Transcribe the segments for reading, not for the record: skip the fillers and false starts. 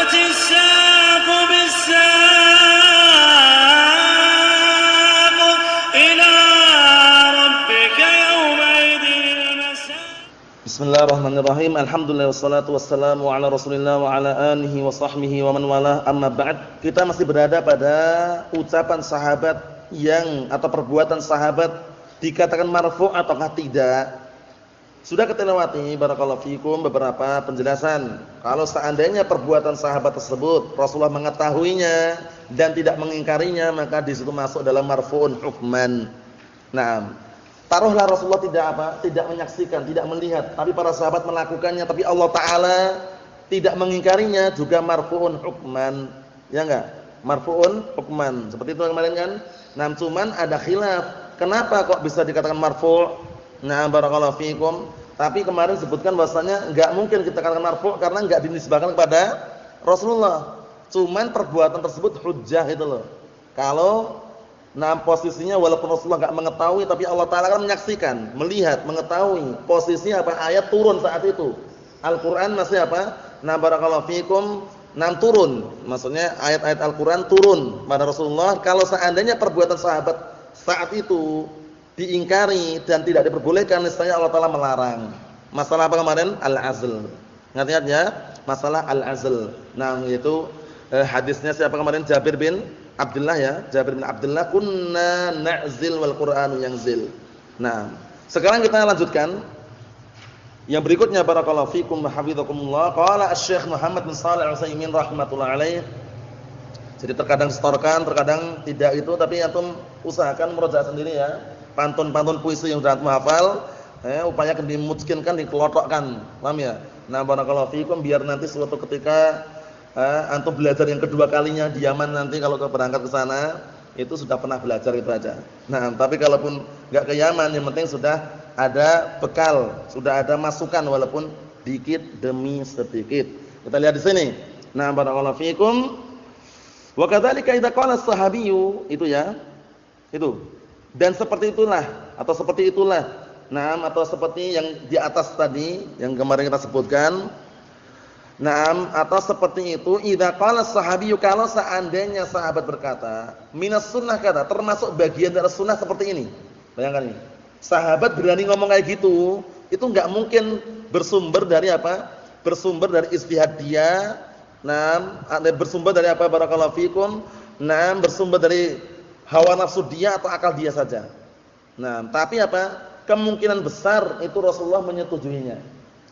والتفت الساق بالساق إلى ربك يومئذ المساق. Bismillahirrahmanirrahim. Alhamdulillah wassalatu wassalamu ala Rasulillah wa ala alihi wa sahbihi wa man walah. Amma ba'd. Kita masih berada pada ucapan sahabat yang atau perbuatan sahabat dikatakan marfu' ataukah tidak. Sudah kita lewati barakallahu fikum beberapa penjelasan. Kalau seandainya perbuatan sahabat tersebut Rasulullah mengetahuinya dan tidak mengingkarinya, maka di situ masuk dalam marfu'un hukman. Nah, taruhlah Rasulullah tidak menyaksikan, tidak melihat, tapi para sahabat melakukannya, tapi Allah Ta'ala tidak mengingkarinya, juga marfu'un hukman. Ya enggak? Marfu'un hukman. Seperti itu kemarin kan? Nah, cuman ada khilaf. Kenapa kok bisa dikatakan marfu'? Nah, barakallahu fikum. Tapi kemarin sebutkan bahwasanya enggak mungkin kita katakan marfu' karena enggak dinisbahkan kepada Rasulullah. Cuman perbuatan tersebut hujjah itu loh. Kalau posisinya walaupun Rasulullah enggak mengetahui, tapi Allah Ta'ala kan menyaksikan, melihat, mengetahui posisinya apa, ayat turun saat itu. Al-Quran masih apa? Barakallahu fikum, turun. Maksudnya ayat-ayat Al-Quran turun pada Rasulullah. Kalau seandainya perbuatan sahabat saat itu diingkari dan tidak diperbolehkan, niscaya Allah Ta'ala melarang. Masalah apa kemarin? Al-azl. Ingat-ingat ya? Masalah al-azl. Nah, itu hadisnya siapa kemarin? Jabir bin Abdullah ya, Jabir bin Abdullah, kunna na'zil wal Qur'anu yanzil. Nah, sekarang kita lanjutkan. Yang berikutnya barakallahu fikum wa hafizakumullah. Qala Asy-Syaikh Muhammad bin Shalih Al-Utsaimin rahimatullah alaih. Jadi terkadang setorkan, terkadang tidak itu, tapi antum usahakan murojaah sendiri ya. Pantun-pantun puisi yang sudah antum hafal, upayakan dimungkinkan, dikelotokkan. Paham ya? Nah, barakallahu fikum, biar nanti suatu ketika antum belajar yang kedua kalinya di Yaman nanti kalau berangkat ke sana itu sudah pernah belajar itu aja. Nah, tapi kalaupun enggak ke Yaman, yang penting sudah ada bekal, sudah ada masukan walaupun dikit demi sedikit. Kita lihat di sini. Nah, barakallahu fikum. Wa kadzalika idza qala as-sahabiyyu, itu ya. Itu. Dan seperti itulah atau seperti itulah. Nah, atau seperti yang di atas tadi yang kemarin kita sebutkan. Naam, atau seperti itu, idza qala as-sahabiyyu, kalau seandainya sahabat berkata, minas sunnah, kata termasuk bagian dari sunnah seperti ini. Bayangkan ini. Sahabat berani ngomong kayak gitu, itu enggak mungkin bersumber dari apa? Bersumber dari ijtihad dia. Naam, bersumber dari apa? Barakallahu fikum. Naam, bersumber dari hawa nafsu dia atau akal dia saja. Nah, tapi apa? Kemungkinan besar itu Rasulullah menyetujuinya.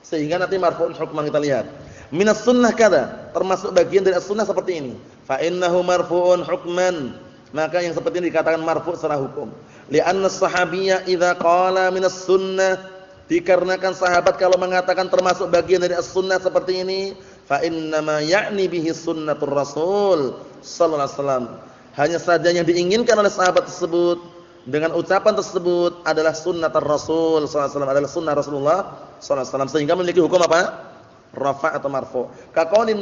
Sehingga nanti marfu'un hukman kita lihat. Minas sunnah kada, termasuk bagian dari as-sunnah seperti ini. Fa innahu marfu'un hukman. Maka yang seperti ini dikatakan marfu' secara hukum. Li'anna as-sahabiyya idza qala minas sunnah, dikarenakan sahabat kalau mengatakan termasuk bagian dari as-sunnah seperti ini, fa innama ya'ni bihi sunnatur rasul sallallahu alaihi wasallam. Hanya saja yang diinginkan oleh sahabat tersebut dengan ucapan tersebut adalah sunnatur rasul sallallahu alaihi wasallam, adalah sunnah Rasulullah sallallahu alaihi wasallam, sehingga memiliki hukum apa? Rafa' atau marfu'. Ka qauli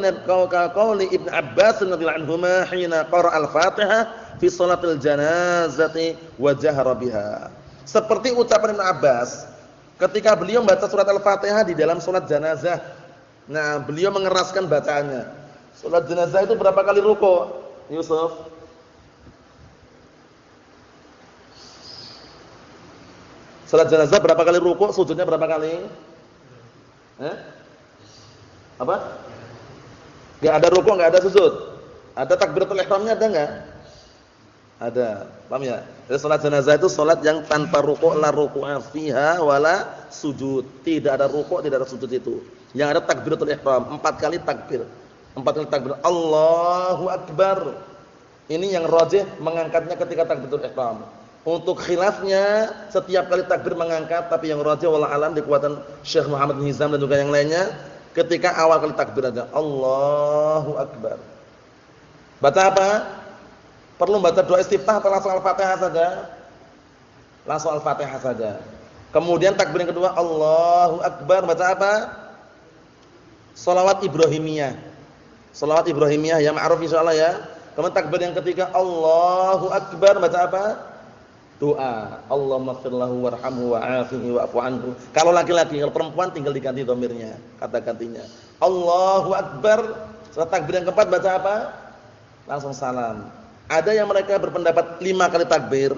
Ibnu Abbas radhiyallahu anhuma hina qara'a al-Fatihah fi shalatil janazati wa jahara biha. Seperti ucapan Ibnu Abbas ketika beliau membaca surat Al-Fatihah di dalam salat janazah. Nah, beliau mengeraskan bacaannya. Salat janazah itu berapa kali ruku', Yusuf? Salat janazah berapa kali ruku', sujudnya berapa kali? Apa? Enggak ada rukuk, enggak ada sujud. Ada takbiratul ihramnya, ada enggak? Ada. Paham ya? Jadi salat jenazah itu salat yang tanpa rukuk, la ruku'a fiha wala sujud. Tidak ada rukuk, tidak ada sujud itu. Yang ada takbiratul ihram, 4 kali takbir. 4 kali takbir. Allahu akbar. Ini yang rajih mengangkatnya ketika takbiratul ihram. Untuk khilafnya setiap kali takbir mengangkat, tapi yang rajih wallahu alam dikuatkan Syekh Muhammad bin Hizam dan juga yang lainnya, ketika awal kali takbir aja Allahu akbar. Baca apa? Perlu baca doa istiftah atau langsung Al-Fatihah saja? Langsung Al-Fatihah saja. Kemudian takbir yang kedua Allahu akbar, baca apa? Shalawat Ibrahimiyah. Shalawat Ibrahimiyah ya ma'ruf insyaallah ya. Kemudian takbir yang ketiga Allahu akbar, baca apa? Doa, Allahumma ighfir lahu warhamhu wa'afihi wa'fu anhu. Kalau laki-laki, kalau perempuan tinggal diganti dhamirnya, kata gantinya. Allahu akbar, Setelah takbir yang keempat baca apa? Langsung salam. Ada yang mereka berpendapat 5 kali takbir,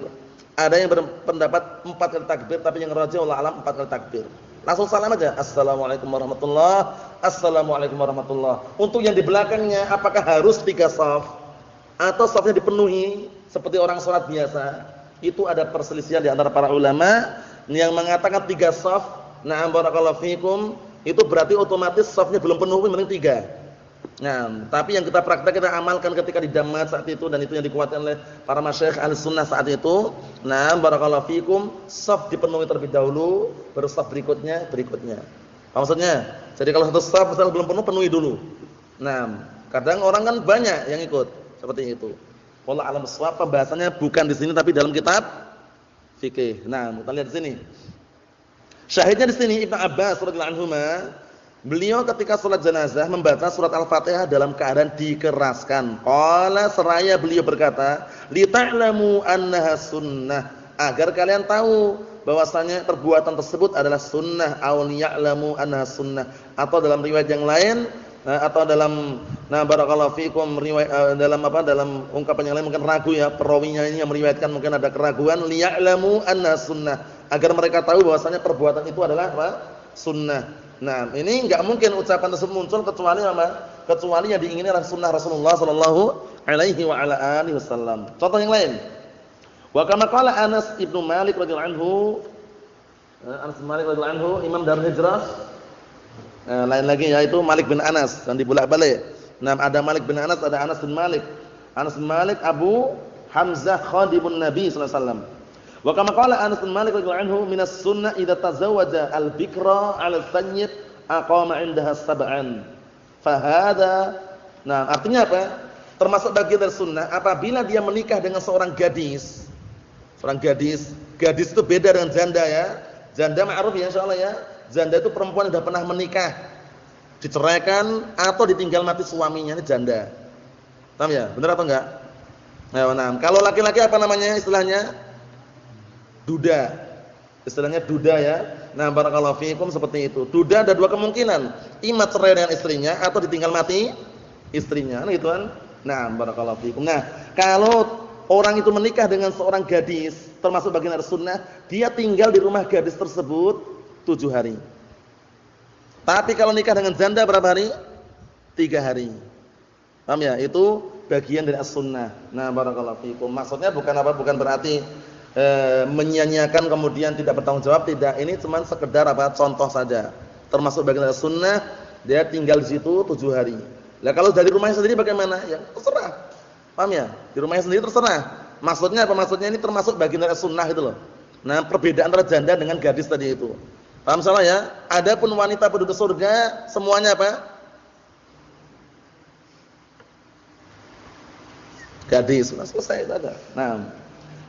ada yang berpendapat 4 kali takbir, tapi yang rajih wallahu alam 4 kali takbir. Langsung salam aja. Assalamualaikum warahmatullah. Assalamualaikum warahmatullah. Untuk yang di belakangnya apakah harus 3 shaf atau shafnya dipenuhi seperti orang salat biasa? Itu ada perselisihan di antara para ulama. Yang mengatakan 3 shaf, na'am barakallahu fikum, itu berarti otomatis shafnya belum penuh, mending 3. Nah, tapi yang kita praktek, kita amalkan ketika di Damat saat itu, dan itu yang dikuatkan oleh para masyayikh Ahlussunnah saat itu. Nah, barakallahu fikum, shaf dipenuhi terlebih dahulu, baru shaf berikutnya. Apa maksudnya? Jadi kalau satu shaf misalnya belum penuh, penuhi dulu. Nah, kadang orang kan banyak yang ikut seperti itu. Wallahu a'lam bishawab, pembahasannya bukan di sini tapi dalam kitab fikih. Nah, kita lihat di sini. Syahidnya di sini Ibnu Abbas radhiyallahu anhuma, beliau ketika salat jenazah membaca surat Al-Fatihah dalam keadaan dikeraskan. Qala, seraya beliau berkata, "Li ta'lamu annaha sunnah." Agar kalian tahu bahwasanya perbuatan tersebut adalah sunnah, aw ya'lamu annaha sunnah. Atau dalam riwayat yang lain, atau dalam barakallahu fikum riwayat dalam ungkapan yang lain mungkin ragu ya, perawinya ini yang meriwayatkan mungkin ada keraguan, li ya'lamu annaha sunnah. Agar mereka tahu bahwasanya perbuatan itu adalah apa? Sunnah. Nah, ini enggak mungkin ucapan tersebut muncul kecuali apa? Kecuali yang diingini adalah sunnah Rasulullah sallallahu alaihi wa ala alihi wasallam. Contoh yang lain. Wa kama qala Anas ibnu Malik radhiyallahu anhu, Anas bin Malik radhiyallahu anhu, imam Darul Hijrah. Lain lagi yaitu Malik bin Anas, dan dibolak-balik. Nah, ada Malik bin Anas, ada Anas bin Malik. Anas bin Malik Abu Hamzah khadimun Nabi sallallahu alaihi wasallam. Wa kama qala Anas bin Malik radhiyallahu anhu, minas sunnah idza tazawwaja al-bikra 'ala al-thayyib aqama 'indaha sab'an. Fa hadha, nah artinya apa? Termasuk bagian dari sunnah apabila dia menikah dengan seorang gadis. Seorang gadis, gadis itu beda dengan janda ya. Janda ma'ruf ya insyaallah ya. Janda itu perempuan yang sudah pernah menikah, diceraikan atau ditinggal mati suaminya, ini janda. Paham ya? Benar atau enggak? Nah, kalau laki-laki apa namanya istilahnya? Duda. Istilahnya duda ya. Nah, barakallahu fiikum seperti itu. Duda ada 2 kemungkinan. Ima cerai dengan istrinya atau ditinggal mati istrinya. Nah, gitu kan. Nah, barakallahu fiikum. Nah, kalau orang itu menikah dengan seorang gadis, termasuk bagian dari sunnah, dia tinggal di rumah gadis tersebut 7 hari. Tapi kalau nikah dengan janda berapa hari? 3 hari. Paham ya? Itu bagian dari as-sunnah. Nah, barakallahu fiikum. Maksudnya bukan apa? Bukan berarti menyia-nyiakan kemudian tidak bertanggung jawab, tidak. Ini cuma sekedar apa? Contoh saja. Termasuk bagian dari sunnah, dia tinggal di situ 7 hari. Lah kalau dari rumahnya sendiri bagaimana? Ya terserah. Paham ya? Di rumahnya sendiri terserah. Maksudnya apa? Maksudnya ini termasuk bagian dari sunnah itu loh. Nah, perbedaan antara janda dengan gadis tadi itu. Paham salah ya? Adapun wanita penduduk surga semuanya apa? Gadis. Sudah selesai itu ada. Nah,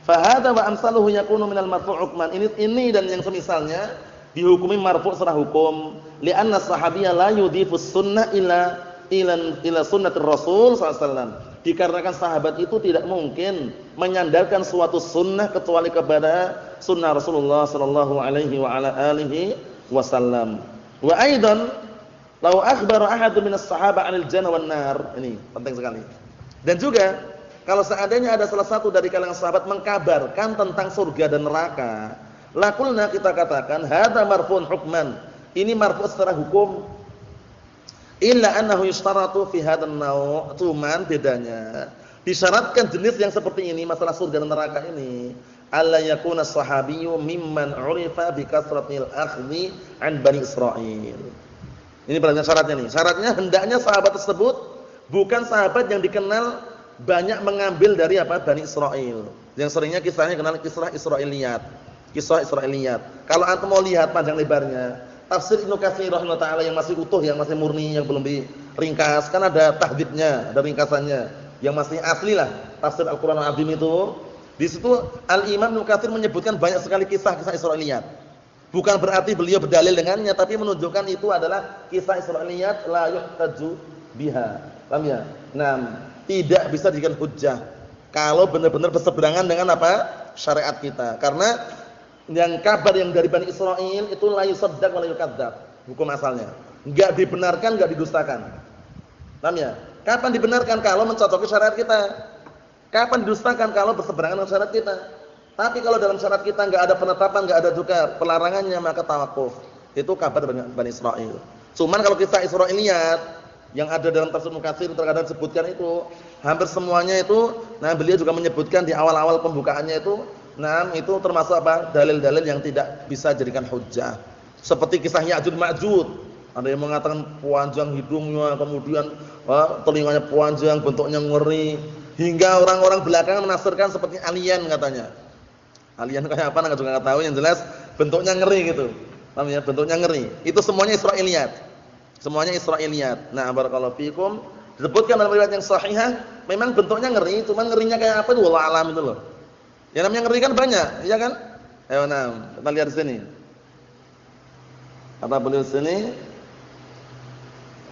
fa hadza wa amsaluhu yakunu minal marfu' hukman. Ini dan yang semisalnya dihukumi marfu' secara hukum, li'anna sahabiyya la yudhifus sunnah ila sunnatir rasul sallallahu alaihi wasallam. Dikarenakan sahabat itu tidak mungkin menyandarkan suatu sunnah kecuali kepada sunnah Rasulullah sallallahu alaihi wa ala alihi wasallam. Wa aidan law akhbara ahadun minas sahaba 'anil jannah wan nar. Ini penting sekali. Dan juga kalau seandainya ada salah satu dari kalangan sahabat mengkabarkan tentang surga dan neraka, laqulna, kita katakan hadza marfu'un hukman. Ini marfu' secara hukum. Illa annahu yushtaratu fi hadzal naw', cuman bedanya disyaratkan jenis yang seperti ini, masalah surga dan neraka ini, alla yakuna sahabiyyu mimman 'urifa bi kasratil akhdhi 'an bani Israil. Ini perhatian syaratnya nih. Syaratnya hendaknya sahabat tersebut bukan sahabat yang dikenal banyak mengambil dari apa? Bani Israil. Yang seringnya kisahnya kenal kisah Israiliyat. Kisah Israiliyat. Kalau antum mau lihat panjang lebarnya, tafsir Ibnu Katsir rahimahullah taala yang masih utuh, yang masih murni, yang belum diringkas, kan ada tahdhibnya, ada ringkasannya, yang masih asli lah. Tafsir Al-Qur'an Al-Azim itu, di situ Al-Imam Ibnu Katsir menyebutkan banyak sekali kisah-kisah Israiliyat. Bukan berarti beliau berdalil dengannya, tapi menunjukkan itu adalah kisah Israiliyat la yuhtaju biha. Paham ya? Nah, tidak bisa dijadikan hujjah kalau benar-benar berseberangan dengan apa? Syariat kita. Karena yang kabar yang dari Bani Israil itu la yusaddaq wa la yukadzdzab. Hukum asalnya. Enggak dibenarkan, enggak didustakan. Paham ya? Kapan dibenarkan? Kalau mencocoki syariat kita. Kapan didustakan? Kalau berseberangan dengan syariat kita. Tapi kalau dalam syariat kita enggak ada penetapan, enggak ada juga pelarangannya, maka tawakuf. Itu kabar Bani Israil. Cuman kalau kisah Israiliyat yang ada dalam tafsir Mukatsir terkadang disebutkan itu, hampir semuanya itu, nah beliau juga menyebutkan di awal-awal pembukaannya itu, nah itu termasuk apa? Dalil-dalil yang tidak bisa jadikan hujjah. Seperti kisah Ya'juj Ma'juj. Ada yang mengatakan panjang hidungnya, kemudian telinganya panjang, bentuknya ngeri, hingga orang-orang belakangan menafsirkan seperti alien katanya. Alien kayak apa enggak juga enggak tahu, yang jelas bentuknya ngeri gitu. Paham ya? Bentuknya ngeri. Itu semuanya Israiliyat. Semuanya Israiliyat. Nah, barakallahu fikum. Disebutkan dalam riwayat yang sahihah, memang bentuknya ngeri, cuma ngerinya kayak apa itu wallahu alam itu loh. Yang namanya ngeri kan banyak, iya kan? Ayo nah, kita lihat di sini. Kata beliau di sini,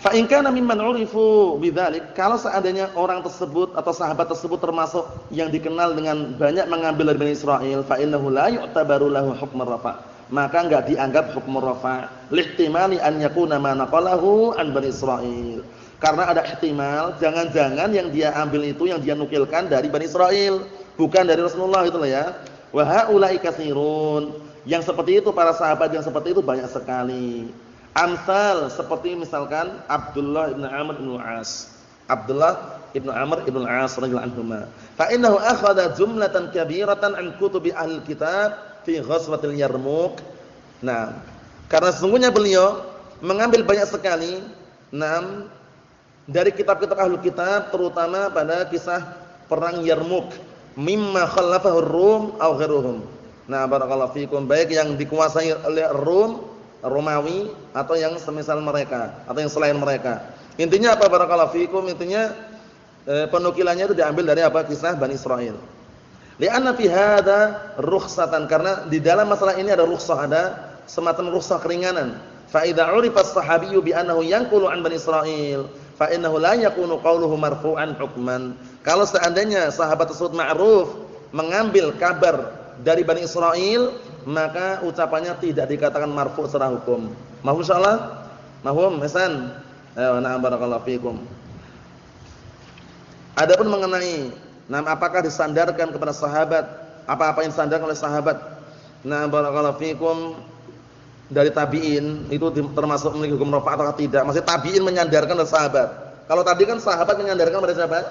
fa in kana mimman 'urifu bidzalik, kalau seandainya orang tersebut atau sahabat tersebut termasuk yang dikenal dengan banyak mengambil dari Bani Israil, fa innahu la yu'tabaru lahu hukm rafa', maka enggak dianggap hukum rafa', lihtimali an yakuna ma naqalahu an Bani Israil. Karena ada ihtimal, jangan-jangan yang dia ambil itu yang dia nukilkan dari Bani Israil, bukan dari Rasulullah itu lah ya. Wa haula'i katsirun. Yang seperti itu, para sahabat yang seperti itu banyak sekali. Amsal seperti misalkan Abdullah ibn Amr ibn al-As. Abdullah ibn Amr ibn al-As radhiyallahu anhuma. Fa innahu akhadha jumlatan kabiratan an kutubi ahli kitab fi ghazwatil Yarmuk. Nah, karena sesungguhnya beliau mengambil banyak sekali dari kitab-kitab ahli kitab, terutama pada kisah perang Yarmuk, mimma khallafahu ar-Rum aw ghairuhum. Nah, barakallahu fikum, baik yang dikuasai oleh Rum, Romawi, atau yang semisal mereka, atau yang selain mereka. Intinya apa barakallahu fikum? Intinya penukilannya itu diambil dari apa? Kisah Bani Israil. Li'anna fi hadza rukhsatan, karena di dalam masalah ini ada rukhsah, ada semacam rukhsah keringanan. Fa idza 'urifa as-sahabiyyu bi annahu yanqulu 'an Bani Israil, fa innahu la yakunu qawluhu marfu'an hukman. Kalau seandainya sahabat tersebut ma'ruf mengambil kabar dari Bani Israil, maka ucapannya tidak dikatakan marfu' secara hukum. Mahum insyaallah? Mahum, Hasan? Ayo, na'am barakallahu fikum. Adapun mengenai apakah disandarkan kepada sahabat, apa-apa yang disandarkan oleh sahabat, na'am barakallahu fikum, dari tabi'in itu termasuk memiliki hukum rafa' atau tidak? Maksudnya tabi'in menyandarkan kepada sahabat. Kalau tadi kan sahabat menyandarkan kepada siapa?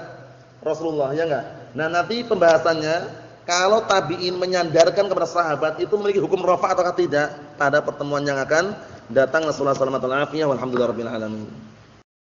Rasulullah, ya enggak? Nah, nanti pembahasannya kalau tabi'in menyandarkan kepada sahabat itu memiliki hukum rafa' atau tidak pada pertemuan yang akan datang. Nasallahu alaihi wasallam. Walhamdulillahirabbil alamin.